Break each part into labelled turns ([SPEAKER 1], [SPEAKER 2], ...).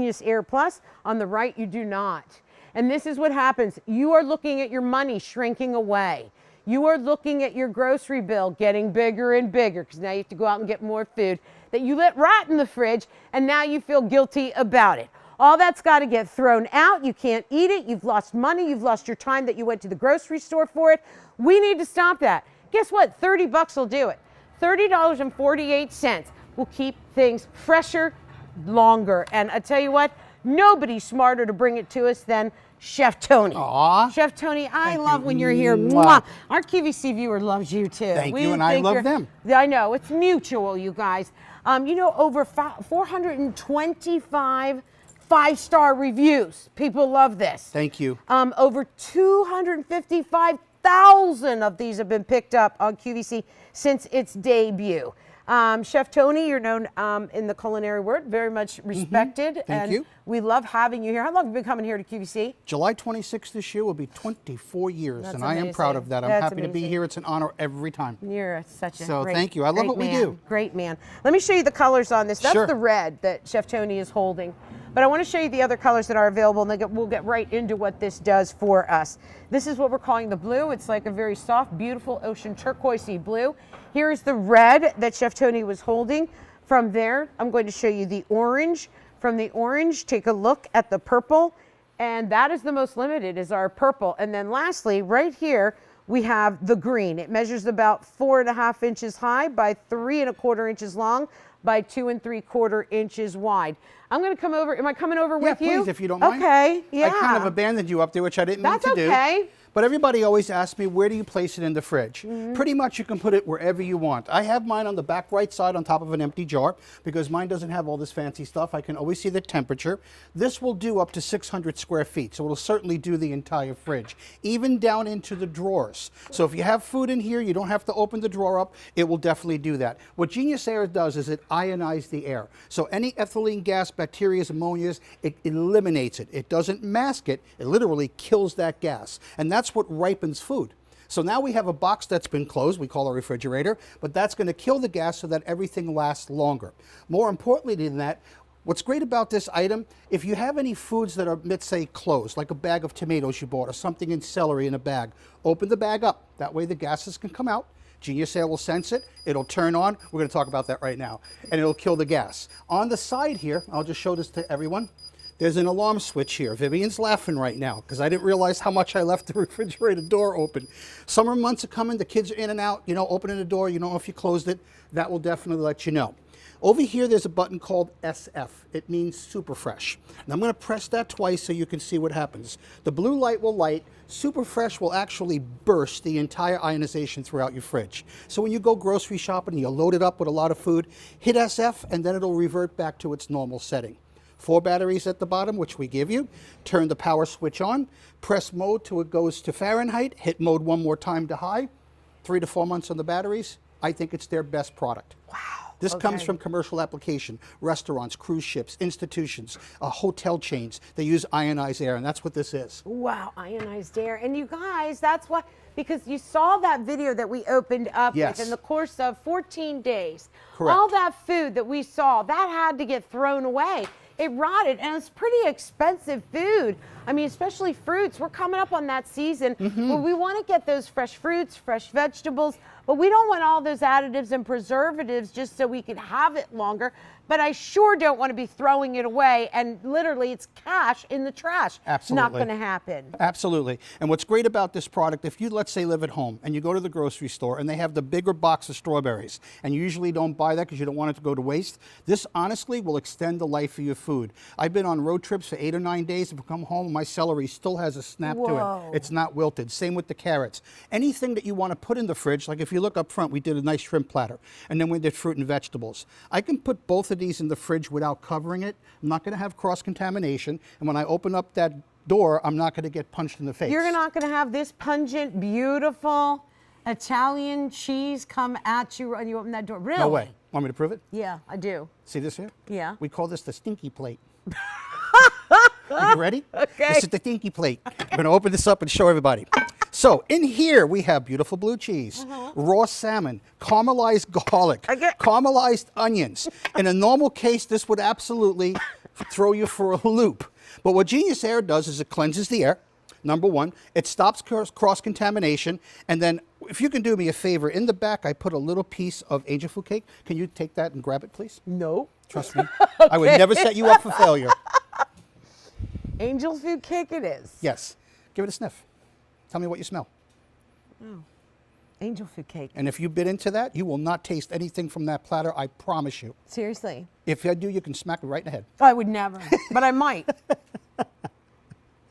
[SPEAKER 1] Genius Air Plus. On the right, you do not. And this is what happens. You are looking at your money shrinking away. You are looking at your grocery bill getting bigger and bigger because now you have to go out and get more food that you let rot in the fridge, and now you feel guilty about it. All that's got to get thrown out. You can't eat it. You've lost money. You've lost your time that you went to the grocery store for it. We need to stop that. Guess what? $30 will do it. $30.48 will keep things fresher, longer. And I tell you what, nobody's smarter to bring it to us than Chef Tony.
[SPEAKER 2] Aww.
[SPEAKER 1] Chef Tony, I love when you're here. Mwah. Our QVC viewer loves you too.
[SPEAKER 2] Thank you, and I love them.
[SPEAKER 1] I know, it's mutual, you guys. You know, over 425 5-star reviews. People love this.
[SPEAKER 2] Thank you.
[SPEAKER 1] Over 255,000 of these have been picked up on QVC since its debut. Chef Tony, you're known in the culinary world, very much respected.
[SPEAKER 2] Thank you.
[SPEAKER 1] We love having you here. How long have you been coming here to QVC?
[SPEAKER 2] July 26th this year will be 24 years,
[SPEAKER 1] That's
[SPEAKER 2] and
[SPEAKER 1] amazing.
[SPEAKER 2] I am proud of that. I'm happy to be here. It's an honor every time.
[SPEAKER 1] You're such a
[SPEAKER 2] great thank you. I love what we do.
[SPEAKER 1] Great man. Let me show you the colors on this. That's
[SPEAKER 2] Sure.
[SPEAKER 1] the red that Chef Tony is holding. But I want to show you the other colors that are available, and we'll get right into what this does for us. This is what we're calling the blue. It's like a very soft, beautiful ocean turquoisey blue. Here is the red that Chef Tony was holding. From there, I'm going to show you the orange. From the orange, take a look at the purple, and that is the most limited, is our purple. And then lastly, right here, we have the green. It measures about 4.5 inches high by 3.25 inches long by 2 3/4 inches wide. I'm going to come over. Am I coming over with you?
[SPEAKER 2] Yeah, please, if you don't mind.
[SPEAKER 1] Okay, yeah.
[SPEAKER 2] I kind of abandoned you up there, which I didn't mean to do.
[SPEAKER 1] That's okay.
[SPEAKER 2] But everybody always asks me, where do you place it in the fridge? Pretty much you can put it wherever you want. I have mine on the back right side on top of an empty jar because mine doesn't have all this fancy stuff. I can always see the temperature. This will do up to 600 square feet, so it'll certainly do the entire fridge, even down into the drawers. So if you have food in here, you don't have to open the drawer up. It will definitely do that. What Genius Air does is it ionizes the air. So any ethylene gas, bacteria, ammonias, it eliminates it. It doesn't mask it. It literally kills that gas. And that's what ripens food. So now we have a box that's been closed, we call a refrigerator, but that's going to kill the gas so that everything lasts longer. More importantly than that, what's great about this item, if you have any foods that are, let's say, closed, like a bag of tomatoes you bought or something in celery in a bag, open the bag up. That way the gases can come out. Genius Air will sense it. It'll turn on. We're going to talk about that right now. And it'll kill the gas. On the side here, I'll just show this to everyone. There's an alarm switch here. Vivian's laughing right now because I didn't realize how much I left the refrigerator door open. Summer months are coming. The kids are in and out, you know, opening the door. You don't know if you closed it. That will definitely let you know. Over here, there's a button called SF. It means super fresh. And I'm going to press that twice so you can see what happens. The blue light will light. Super fresh will actually burst the entire ionization throughout your fridge. So when you go grocery shopping and you load it up with a lot of food, hit SF and then it'll revert back to its normal setting. 4 batteries at the bottom, which we give you. Turn the power switch on, press mode till it goes to Fahrenheit, hit mode one more time to high. 3 to 4 months on the batteries. I think it's their best product.
[SPEAKER 1] Wow.
[SPEAKER 2] This comes from commercial application, restaurants, cruise ships, institutions, hotel chains. They use ionized air, and that's what this is.
[SPEAKER 1] Wow, ionized air. And you guys, that's why, because you saw that video that we opened up with in the course of 14 days.
[SPEAKER 2] Correct.
[SPEAKER 1] All that food that we saw, that had to get thrown away. It rotted, and it's pretty expensive food. I mean, especially fruits. We're coming up on that season where we want to get those fresh fruits, fresh vegetables, but we don't want all those additives and preservatives just so we can have it longer. But I sure don't want to be throwing it away, and literally it's cash in the trash.
[SPEAKER 2] Absolutely.
[SPEAKER 1] Not going to happen.
[SPEAKER 2] Absolutely. And what's great about this product, if you, let's say, live at home and you go to the grocery store and they have the bigger box of strawberries, and you usually don't buy that because you don't want it to go to waste, this honestly will extend the life of your food. I've been on road trips for 8 or 9 days. If I come home, my celery still has a snap to it. It's not wilted. Same with the carrots. Anything that you want to put in the fridge, like if you look up front, we did a nice shrimp platter, and then we did fruit and vegetables. I can put both of these in the fridge without covering it. I'm not going to have cross-contamination, and when I open up that door, I'm not going to get punched in the face.
[SPEAKER 1] You're not going to have this pungent, beautiful Italian cheese come at you when you open that door. Really?
[SPEAKER 2] No way. Want me to prove it?
[SPEAKER 1] Yeah, I do.
[SPEAKER 2] See this here?
[SPEAKER 1] Yeah.
[SPEAKER 2] We call this the stinky plate. You ready?
[SPEAKER 1] Okay.
[SPEAKER 2] This is the stinky plate. I'm going to open this up and show everybody. So in here we have beautiful blue cheese, raw salmon, caramelized garlic, caramelized onions. In a normal case, this would absolutely throw you for a loop. But what Genius Air does is it cleanses the air. Number one, it stops cross-contamination. And then if you can do me a favor, in the back I put a little piece of angel food cake. Can you take that and grab it, please?
[SPEAKER 1] No.
[SPEAKER 2] Trust me. I would never set you up for failure.
[SPEAKER 1] Angel food cake it is.
[SPEAKER 2] Yes. Give it a sniff. Tell me what you smell.
[SPEAKER 1] Oh. Angel food cake.
[SPEAKER 2] And if you bit into that, you will not taste anything from that platter, I promise you.
[SPEAKER 1] Seriously?
[SPEAKER 2] If I do, you can smack me right in the head.
[SPEAKER 1] I would never, but I might.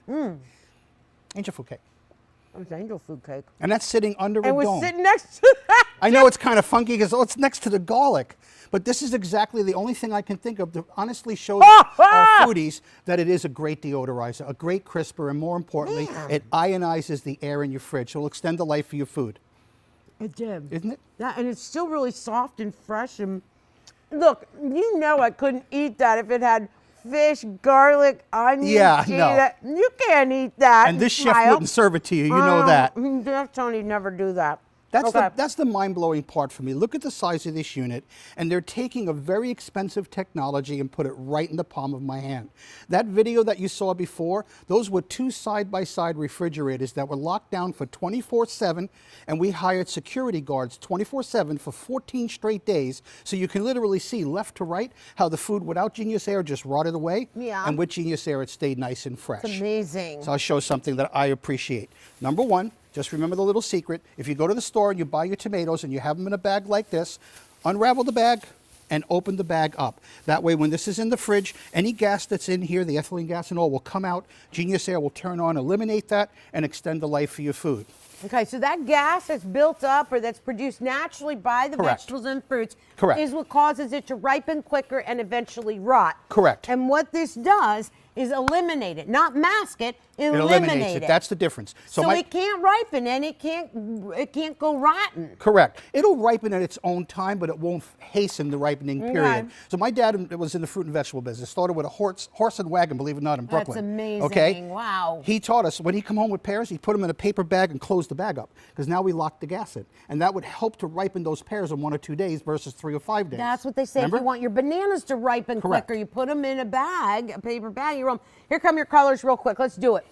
[SPEAKER 2] Angel food cake.
[SPEAKER 1] It was angel food cake.
[SPEAKER 2] And that's sitting under a
[SPEAKER 1] It was
[SPEAKER 2] dome.
[SPEAKER 1] sitting next to that.
[SPEAKER 2] I know it's kind of funky because it's next to the garlic. But this is exactly the only thing I can think of that honestly shows our foodies that it is a great deodorizer, a great crisper, and more importantly, it ionizes the air in your fridge. So it'll extend the life of your food.
[SPEAKER 1] It did.
[SPEAKER 2] Isn't it?
[SPEAKER 1] Yeah, and it's still really soft and fresh. And look, you know I couldn't eat that if it had fish, garlic, onions.
[SPEAKER 2] Yeah, no.
[SPEAKER 1] You can't eat that.
[SPEAKER 2] And this chef wouldn't serve it to you. You know that.
[SPEAKER 1] Chef Tony never do that.
[SPEAKER 2] That's the mind-blowing part for me. Look at the size of this unit, and they're taking a very expensive technology and put it right in the palm of my hand. That video that you saw before, those were two side-by-side refrigerators that were locked down for 24/7, and we hired security guards 24/7 for 14 straight days, so you can literally see left to right how the food without Genius Air just rotted away, and with Genius Air it stayed nice and fresh.
[SPEAKER 1] It's amazing.
[SPEAKER 2] So I'll show something that I appreciate. Number one, just remember the little secret. If you go to the store and you buy your tomatoes and you have them in a bag like this, unravel the bag and open the bag up. That way when this is in the fridge, any gas that's in here, the ethylene gas and all, will come out. Genius Air will turn on, eliminate that, and extend the life of your food.
[SPEAKER 1] Okay, so that gas that's built up or that's produced naturally by the vegetables and fruits is what causes it to ripen quicker and eventually rot.
[SPEAKER 2] Correct.
[SPEAKER 1] And what this does is eliminate it, not mask it,
[SPEAKER 2] It eliminates it. That's the difference.
[SPEAKER 1] So it can't ripen and it can't go rotten.
[SPEAKER 2] Correct. It'll ripen at its own time, but it won't hasten the ripening period. So my dad was in the fruit and vegetable business. Started with a horse and wagon, believe it or not, in Brooklyn.
[SPEAKER 1] That's amazing.
[SPEAKER 2] Okay.
[SPEAKER 1] Wow.
[SPEAKER 2] He taught us when he come home with pears, he'd put them in a paper bag and close the bag up, because now we lock the gas in, and that would help to ripen those pears in 1 or 2 days versus 3 or 5 days.
[SPEAKER 1] That's what they say. Remember? If you want your bananas to ripen quicker, you put them in a bag, a paper bag. You roll them. Here come your colors, real quick. Let's do it.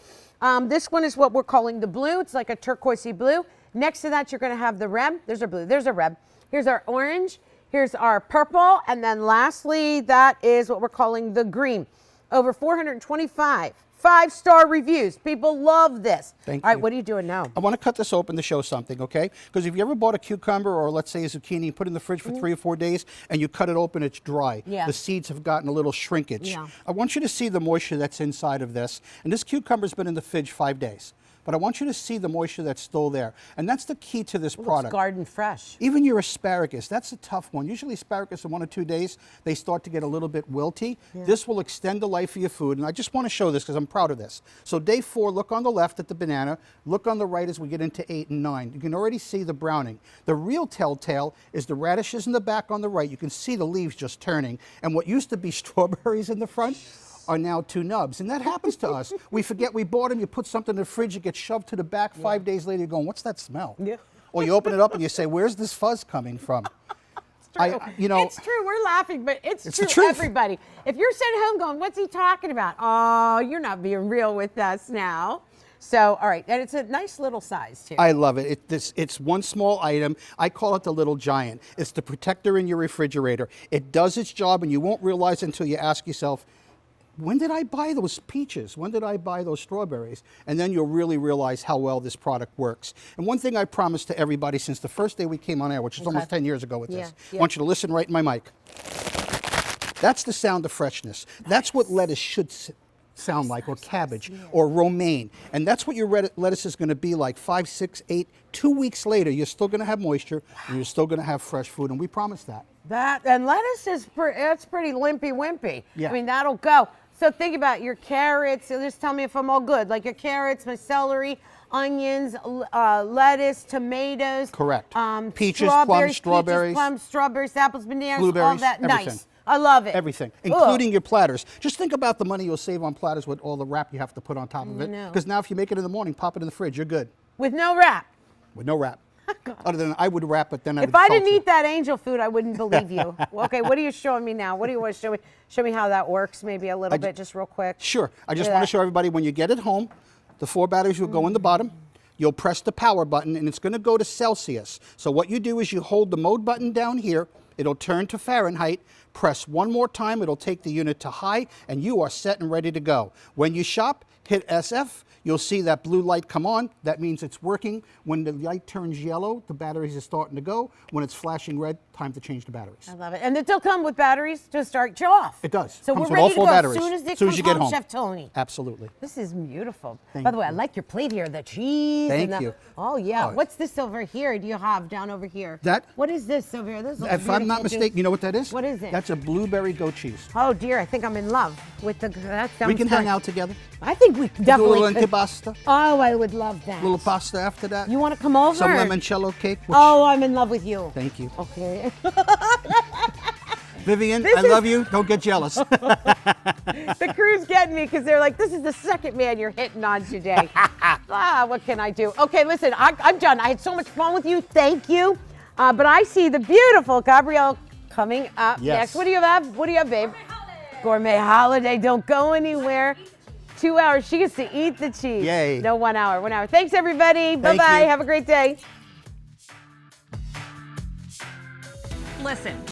[SPEAKER 1] This one is what we're calling the blue. It's like a turquoisey blue. Next to that, you're going to have the red. There's our blue. There's our red. Here's our orange. Here's our purple. And then lastly, that is what we're calling the green. Over 425 5-star reviews. People love this.
[SPEAKER 2] Thank you.
[SPEAKER 1] All right, what are you doing now?
[SPEAKER 2] I want to cut this open to show something, okay? Because if you ever bought a cucumber or let's say a zucchini, put it in the fridge for 3 or 4 days, and you cut it open, it's dry. The seeds have gotten a little shrinkage. I want you to see the moisture that's inside of this. And this cucumber's been in the fridge 5 days. But I want you to see the moisture that's still there. And that's the key to this product.
[SPEAKER 1] It's garden fresh.
[SPEAKER 2] Even your asparagus, that's a tough one. Usually asparagus in 1 or 2 days, they start to get a little bit wilty. This will extend the life of your food. And I just want to show this because I'm proud of this. So day 4, look on the left at the banana. Look on the right as we get into 8 and 9. You can already see the browning. The real telltale is the radishes in the back on the right. You can see the leaves just turning. And what used to be strawberries in the front are now 2 nubs. And that happens to us. We forget we bought them, you put something in the fridge, it gets shoved to the back. 5 days later, you're going, what's that smell? Or you open it up and you say, where's this fuzz coming from?
[SPEAKER 1] It's true. We're laughing, but it's true, everybody. If you're sitting home going, what's he talking about? Oh, you're not being real with us now. So, all right, and it's a nice little size, too.
[SPEAKER 2] I love it. It's one small item. I call it the little giant. It's the protector in your refrigerator. It does its job, and you won't realize until you ask yourself, when did I buy those peaches? When did I buy those strawberries? And then you'll really realize how well this product works. And one thing I promised to everybody since the first day we came on air, which is almost 10 years ago with this, I want you to listen right in my mic. That's the sound of freshness. That's what lettuce should sound like, or cabbage, or romaine. And that's what your lettuce is going to be like 5, 6, 8, 2 weeks later. You're still going to have moisture, and you're still going to have fresh food, and we promise that.
[SPEAKER 1] And lettuce is it's pretty limpy wimpy.
[SPEAKER 2] Yeah.
[SPEAKER 1] I mean, that'll go. So think about your carrots. So just tell me if I'm all good. Like your carrots, my celery, onions, lettuce, tomatoes.
[SPEAKER 2] Correct. Peaches,
[SPEAKER 1] strawberries,
[SPEAKER 2] plums,
[SPEAKER 1] strawberries, apples, bananas,
[SPEAKER 2] blueberries,
[SPEAKER 1] all that.
[SPEAKER 2] everything.
[SPEAKER 1] Nice. I love it.
[SPEAKER 2] Everything, including your platters. Just think about the money you'll save on platters with all the wrap you have to put on top of it. Because now if you make it in the morning, pop it in the fridge, you're good.
[SPEAKER 1] With no wrap.
[SPEAKER 2] with no wrap. Other than I would wrap it, then
[SPEAKER 1] If I didn't eat that angel food, I wouldn't believe you. Okay, what are you showing me now? What do you want to show me? Show me how that works, maybe a little bit, just real quick.
[SPEAKER 2] Sure. I just
[SPEAKER 1] Look at
[SPEAKER 2] want
[SPEAKER 1] that.
[SPEAKER 2] to show everybody when you get it home, the 4 batteries will go in the bottom. You'll press the power button and it's going to go to Celsius. So what you do is you hold the mode button down here. It'll turn to Fahrenheit. Press one more time. It'll take the unit to high and you are set and ready to go. When you shop, hit SF. You'll see that blue light come on. That means it's working. When the light turns yellow, the batteries are starting to go. When it's flashing red, time to change the batteries.
[SPEAKER 1] I love it. And it'll come with batteries to start you off.
[SPEAKER 2] It does.
[SPEAKER 1] So
[SPEAKER 2] Comes
[SPEAKER 1] we're
[SPEAKER 2] with all
[SPEAKER 1] ready to
[SPEAKER 2] 4
[SPEAKER 1] go
[SPEAKER 2] batteries.
[SPEAKER 1] as soon as it
[SPEAKER 2] As soon as
[SPEAKER 1] comes
[SPEAKER 2] you get home.
[SPEAKER 1] Chef Tony.
[SPEAKER 2] Absolutely.
[SPEAKER 1] This is beautiful.
[SPEAKER 2] Thank
[SPEAKER 1] By the way, I
[SPEAKER 2] you.
[SPEAKER 1] like your plate here, the cheese.
[SPEAKER 2] Thank
[SPEAKER 1] and the,
[SPEAKER 2] you.
[SPEAKER 1] Oh, yeah.
[SPEAKER 2] Oh.
[SPEAKER 1] What's this over here? Do you have down over here?
[SPEAKER 2] That-
[SPEAKER 1] What is this over here? This looks
[SPEAKER 2] If I'm not
[SPEAKER 1] beautiful, too.
[SPEAKER 2] mistaken, you know what that is?
[SPEAKER 1] What is it?
[SPEAKER 2] That's a blueberry goat cheese.
[SPEAKER 1] Oh, dear. I think I'm in love with the... That sounds
[SPEAKER 2] We can hang
[SPEAKER 1] great.
[SPEAKER 2] out together.
[SPEAKER 1] I think we
[SPEAKER 2] Do a
[SPEAKER 1] definitely
[SPEAKER 2] little
[SPEAKER 1] could.
[SPEAKER 2] antipasta,
[SPEAKER 1] Oh, I would love that.
[SPEAKER 2] little pasta after that.
[SPEAKER 1] You want to come over?
[SPEAKER 2] Some limoncello cake. Which,
[SPEAKER 1] Oh, I'm in love with you.
[SPEAKER 2] Thank you.
[SPEAKER 1] Okay.
[SPEAKER 2] Vivian,
[SPEAKER 1] This
[SPEAKER 2] I
[SPEAKER 1] is-
[SPEAKER 2] love you. Don't get jealous.
[SPEAKER 1] The crew's getting me because they're like, this is the second man you're hitting on today. What can I do? Okay, listen, I'm done. I had so much fun with you. Thank you. But I see the beautiful Gabrielle coming up
[SPEAKER 2] Yes.
[SPEAKER 1] next. What do you have? What do you have, babe? Gourmet holiday. Don't go anywhere. 2 hours. She gets to eat the cheese.
[SPEAKER 2] Yay.
[SPEAKER 1] No, 1 hour. 1 hour. Thanks, everybody.
[SPEAKER 2] Thank
[SPEAKER 1] Bye-bye.
[SPEAKER 2] you.
[SPEAKER 1] Have a great day.
[SPEAKER 3] Listen.